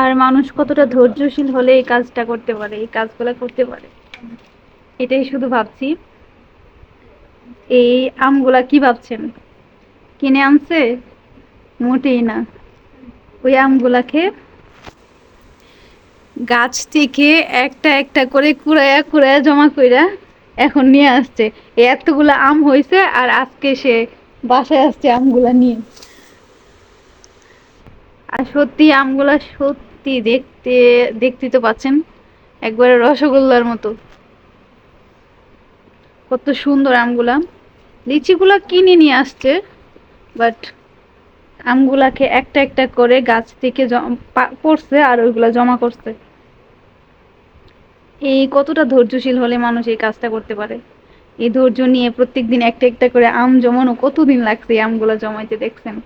আর মানুষ কতটা ধৈর্যশীল হলে এই কাজটা করতে পারে, এই কাজগুলো করতে পারে, এটাই শুধু ভাবছি। এই আমগুলা কি ভাবছেন, কিনে আনছে? মোটেই না। ওই আমগুলাকে গাছ থেকে একটা একটা করে কুড়াইয়া কুড়াইয়া জমা কইরা এখন নিয়ে আসছে। এতগুলা আম হয়েছে আর আজকে সে বাসায় আসছে আমগুলা নিয়ে। আর সত্যি আমগুলা সত্যি দেখতে, দেখতে তো পাচ্ছেন একবারে রসগোল্লার মতো, কত সুন্দর আমগুলা। লিচিগুলা কিনে নিয়ে আসছে, বাট আমগুলাকে একটা একটা করে গাছ থেকে পড়ছে আর ওইগুলা জমা করছে। এই কতটা ধৈর্যশীল হলে মানুষ এই কাজটা করতে পারে। এই ধৈর্য নিয়ে প্রত্যেকদিন একটা একটা করে আম জমানো, কতদিন লাগছে এই আমগুলা জমাইতে দেখছেন।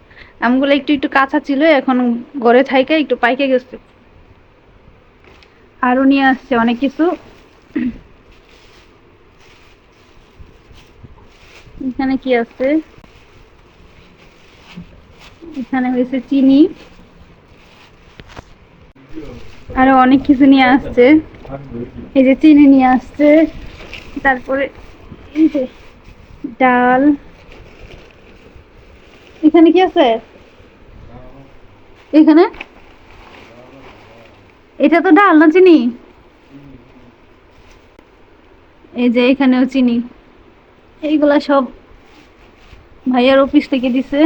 আমগুলা একটু একটু কাঁচা ছিল, এখন ঘরে থাইকা একটু পাইকে গেছে। আরো নিয়ে আসছে অনেক কিছু। এখানে কি আছে, এখানে হয়েছে চিনি, আরো অনেক কিছু নিয়ে আসছে। এই যে চিনি নিয়ে আসছে, তারপরে এই যে ডাল। এখানে কি আছে, এখানে এটা তো ডাল না চিনি। এই যে এখানেও চিনি। এইগুলা সব ভাইয়ার অফিস থেকে দিছে,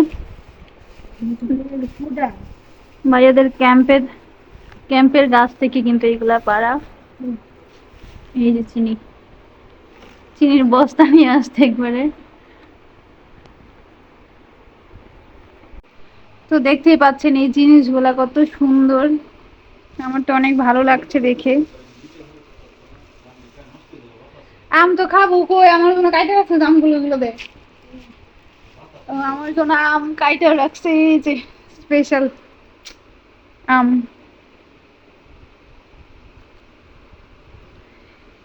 ভাইয়াদের ক্যাম্পের গাছ থেকে কিন্তু এগুলা পাড়া। এই যে চিনি, চিনির বস্তা নিয়ে আসতে একবারে। তো দেখতেই পাচ্ছেন এই জিনিসগুলা কত সুন্দর, আমার তো অনেক ভালো লাগছে দেখে। আম তো খাবো কই, আমার জন্য কাইটে রাখছে আমগুলো, গুলো দে। আমার জন্য আম কাইটে রাখছে, এই যে স্পেশাল আম,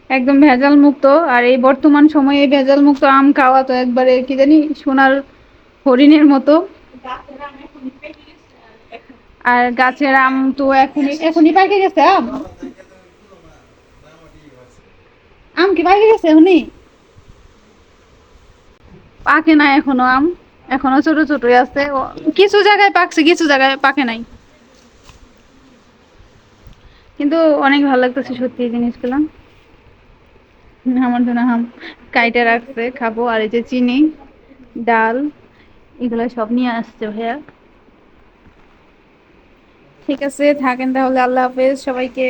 একদম ভেজাল মুক্ত। আর এই বর্তমান সময়ে ভেজাল মুক্ত আম খাওয়া তো একবারে কি জানি সোনার হরিণের মতো। আর গাছের আম তো এখনই এখনই পাকে গেছে আম। আম কি পাকে গেছে এখনই? পাকে নাই এখনো আম, এখনো ছোট ছোটই আছে। কিছু জায়গায় পাকছে, কিছু জায়গায় পাকে নাই। কিন্তু অনেক ভালো লাগতেছে সত্যি এই জিনিসগুলো। আমার জন্য আম কাইটে রাখছে, খাবো। আর এই যে চিনি, ডাল, এগুলো সব নিয়ে আসছে ভাইয়া। ঠিক আছে, থাকেন তাহলে, আল্লাহ হাফেজ সবাইকে।